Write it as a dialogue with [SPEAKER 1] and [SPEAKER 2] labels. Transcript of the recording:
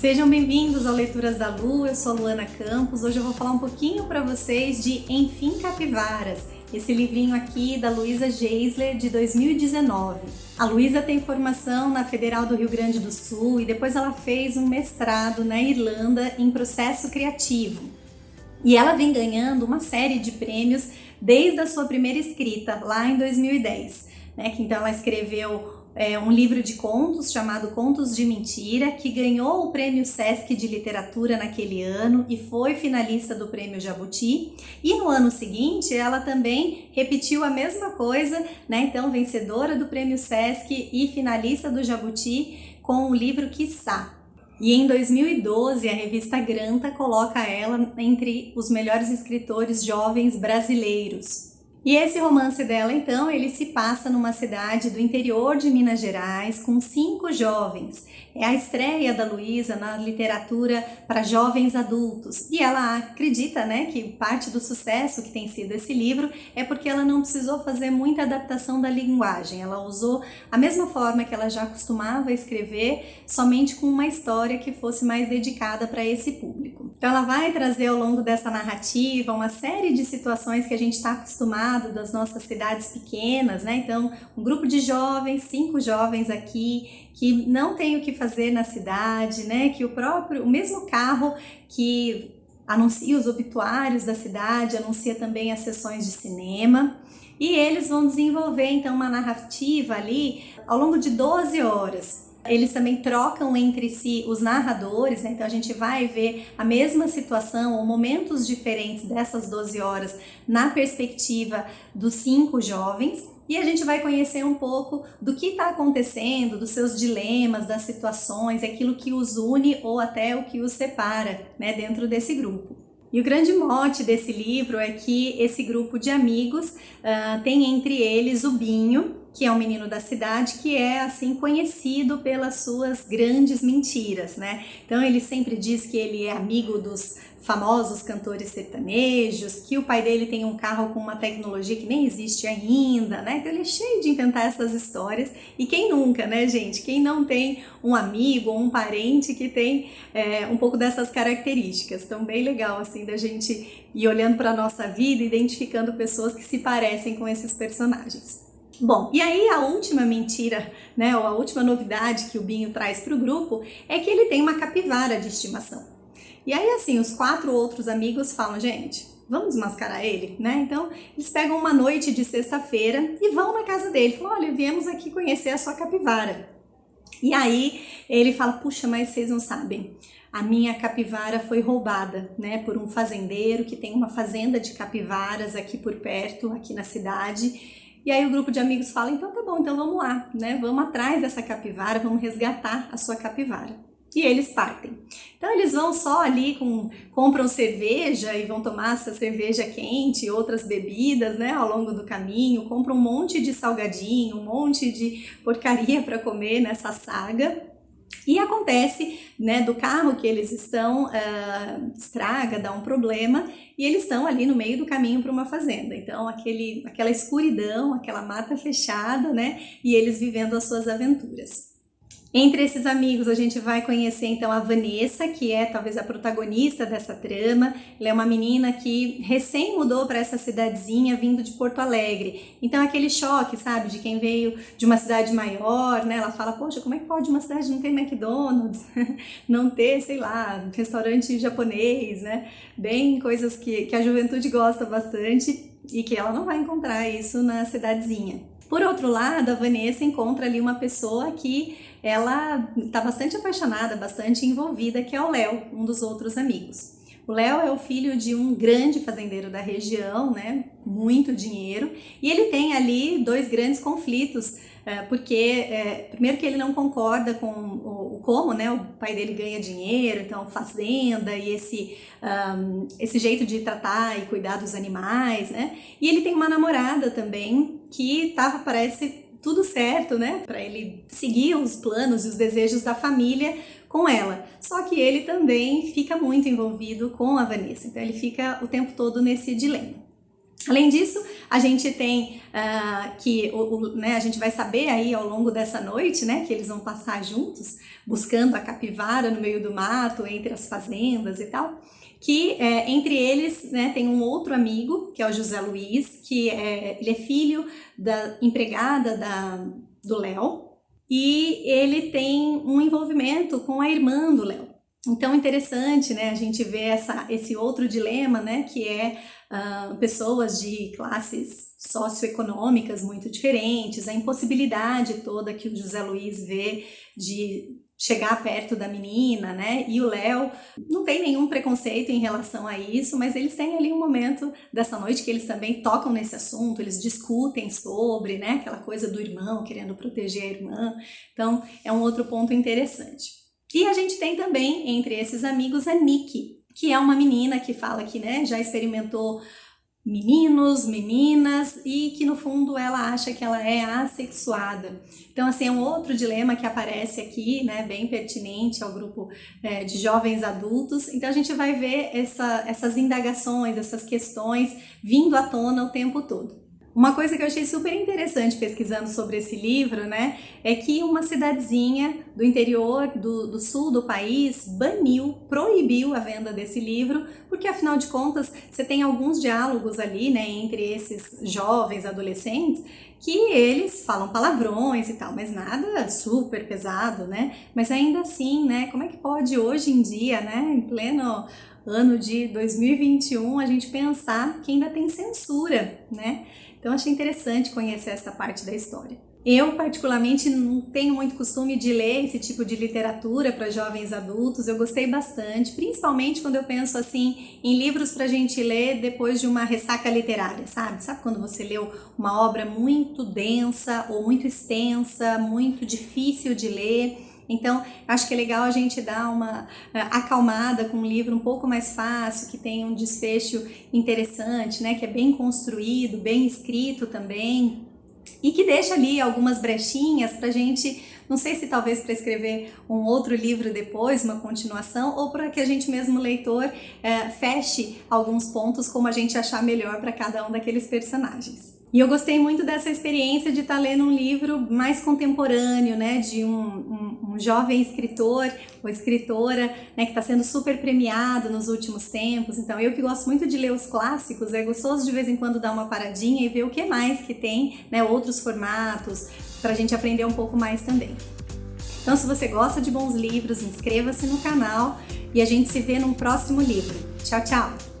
[SPEAKER 1] Sejam bem-vindos ao Leituras da Lu, eu sou a Luana Campos. Hoje eu vou falar um pouquinho para vocês de Enfim Capivaras, esse livrinho aqui da Luísa Geisler de 2019. A Luísa tem formação na Federal do Rio Grande do Sul e depois ela fez um mestrado na Irlanda em processo criativo. E ela vem ganhando uma série de prêmios desde a sua primeira escrita, lá em 2010, né? Então ela escreveu um livro de contos chamado Contos de Mentira, que ganhou o Prêmio Sesc de Literatura naquele ano e foi finalista do Prêmio Jabuti. E no ano seguinte ela também repetiu a mesma coisa, né? Então vencedora do Prêmio Sesc e finalista do Jabuti com o livro Quiçá. E em 2012 a revista Granta coloca ela entre os melhores escritores jovens brasileiros. E esse romance dela, então, ele se passa numa cidade do interior de Minas Gerais com 5 jovens. É a estreia da Luísa na literatura para jovens adultos. E ela acredita, né, que parte do sucesso que tem sido esse livro é porque ela não precisou fazer muita adaptação da linguagem. Ela usou a mesma forma que ela já costumava escrever, somente com uma história que fosse mais dedicada para esse público. Então ela vai trazer ao longo dessa narrativa uma série de situações que a gente está acostumado das nossas cidades pequenas, né? Então, um grupo de jovens, 5 jovens aqui, que não tem o que fazer na cidade, né? Que o mesmo carro que anuncia os obituários da cidade, anuncia também as sessões de cinema, e eles vão desenvolver então uma narrativa ali ao longo de 12 horas. Eles também trocam entre si os narradores, né? Então a gente vai ver a mesma situação ou momentos diferentes dessas 12 horas na perspectiva dos 5 jovens, e a gente vai conhecer um pouco do que está acontecendo, dos seus dilemas, das situações, aquilo que os une ou até o que os separa, né, dentro desse grupo. E o grande mote desse livro é que esse grupo de amigos tem entre eles o Binho, que é um menino da cidade que é assim conhecido pelas suas grandes mentiras, né? Então ele sempre diz que ele é amigo dos famosos cantores sertanejos, que o pai dele tem um carro com uma tecnologia que nem existe ainda, né? Então ele é cheio de inventar essas histórias. E quem nunca, né, gente? Quem não tem um amigo ou um parente que tem um pouco dessas características? Então bem legal assim da gente ir olhando para a nossa vida, identificando pessoas que se parecem com esses personagens. Bom, e aí a última mentira, né, ou a última novidade que o Binho traz para o grupo é que ele tem uma capivara de estimação. E aí assim, os 4 outros amigos falam, gente, vamos desmascarar ele, né? Então eles pegam uma noite de sexta-feira e vão na casa dele, falam, olha, viemos aqui conhecer a sua capivara. E aí ele fala, puxa, mas vocês não sabem, a minha capivara foi roubada, né, por um fazendeiro que tem uma fazenda de capivaras aqui por perto, aqui na cidade. E aí o grupo de amigos fala, então tá bom, então vamos lá, né? Vamos atrás dessa capivara, vamos resgatar a sua capivara. E eles partem. Então eles vão só ali, compram cerveja e vão tomar essa cerveja quente e outras bebidas, né, ao longo do caminho, compram um monte de salgadinho, um monte de porcaria para comer nessa saga. E acontece, né, do carro que eles estão, estraga, dá um problema, e eles estão ali no meio do caminho para uma fazenda. Então, aquela escuridão, aquela mata fechada, né, e eles vivendo as suas aventuras. Entre esses amigos a gente vai conhecer então a Vanessa, que é talvez a protagonista dessa trama. Ela é uma menina que recém mudou para essa cidadezinha vindo de Porto Alegre. Então aquele choque, sabe, de quem veio de uma cidade maior, né? Ela fala, poxa, como é que pode uma cidade não ter McDonald's, não ter, sei lá, restaurante japonês, né? Bem coisas que a juventude gosta bastante e que ela não vai encontrar isso na cidadezinha. Por outro lado, a Vanessa encontra ali uma pessoa que ela está bastante apaixonada, bastante envolvida, que é o Léo, um dos outros amigos. O Léo é o filho de um grande fazendeiro da região, né? Muito dinheiro, e ele tem ali 2 grandes conflitos, porque primeiro que ele não concorda com como, né, o pai dele ganha dinheiro, então fazenda e esse jeito de tratar e cuidar dos animais, né? E ele tem uma namorada também que parece tudo certo, né, para ele seguir os planos e os desejos da família com ela. Só que ele também fica muito envolvido com a Vanessa, então ele fica o tempo todo nesse dilema. Além disso, a gente tem né, a gente vai saber aí ao longo dessa noite, né, que eles vão passar juntos, buscando a capivara no meio do mato, entre as fazendas e tal, que entre eles, né, tem um outro amigo, que é o José Luiz, que ele é filho da empregada do Léo, e ele tem um envolvimento com a irmã do Léo. Então, interessante, né, a gente vê esse outro dilema, né, que é pessoas de classes socioeconômicas muito diferentes, a impossibilidade toda que o José Luiz vê de chegar perto da menina, né, e o Léo não tem nenhum preconceito em relação a isso, mas eles têm ali um momento dessa noite que eles também tocam nesse assunto, eles discutem sobre, né, aquela coisa do irmão querendo proteger a irmã, então é um outro ponto interessante. E a gente tem também, entre esses amigos, a Nikki, que é uma menina que fala que, né, já experimentou meninos, meninas e que no fundo ela acha que ela é assexuada. Então, assim, é um outro dilema que aparece aqui, né, bem pertinente ao grupo de jovens adultos. Então, a gente vai ver essas indagações, essas questões vindo à tona o tempo todo. Uma coisa que eu achei super interessante pesquisando sobre esse livro, né, é que uma cidadezinha do interior do sul do país proibiu a venda desse livro, porque afinal de contas você tem alguns diálogos ali, né, entre esses jovens adolescentes, que eles falam palavrões e tal, mas nada super pesado, né, mas ainda assim, né, como é que pode hoje em dia, né, em pleno ano de 2021, a gente pensar que ainda tem censura, né? Então, achei interessante conhecer essa parte da história. Eu, particularmente, não tenho muito costume de ler esse tipo de literatura para jovens adultos. Eu gostei bastante, principalmente quando eu penso assim em livros para a gente ler depois de uma ressaca literária, sabe? Sabe quando você leu uma obra muito densa ou muito extensa, muito difícil de ler? Então, acho que é legal a gente dar uma acalmada com um livro um pouco mais fácil, que tem um desfecho interessante, né? Que é bem construído, bem escrito também, e que deixa ali algumas brechinhas pra gente, não sei se talvez para escrever um outro livro depois, uma continuação, ou para que a gente mesmo, leitor, feche alguns pontos como a gente achar melhor para cada um daqueles personagens. E eu gostei muito dessa experiência de estar lendo um livro mais contemporâneo, né, de um jovem escritor ou escritora, né, que está sendo super premiado nos últimos tempos. Então, eu que gosto muito de ler os clássicos, é gostoso de vez em quando dar uma paradinha e ver o que mais que tem, né, outros formatos, para a gente aprender um pouco mais também. Então, se você gosta de bons livros, inscreva-se no canal e a gente se vê num próximo livro. Tchau, tchau!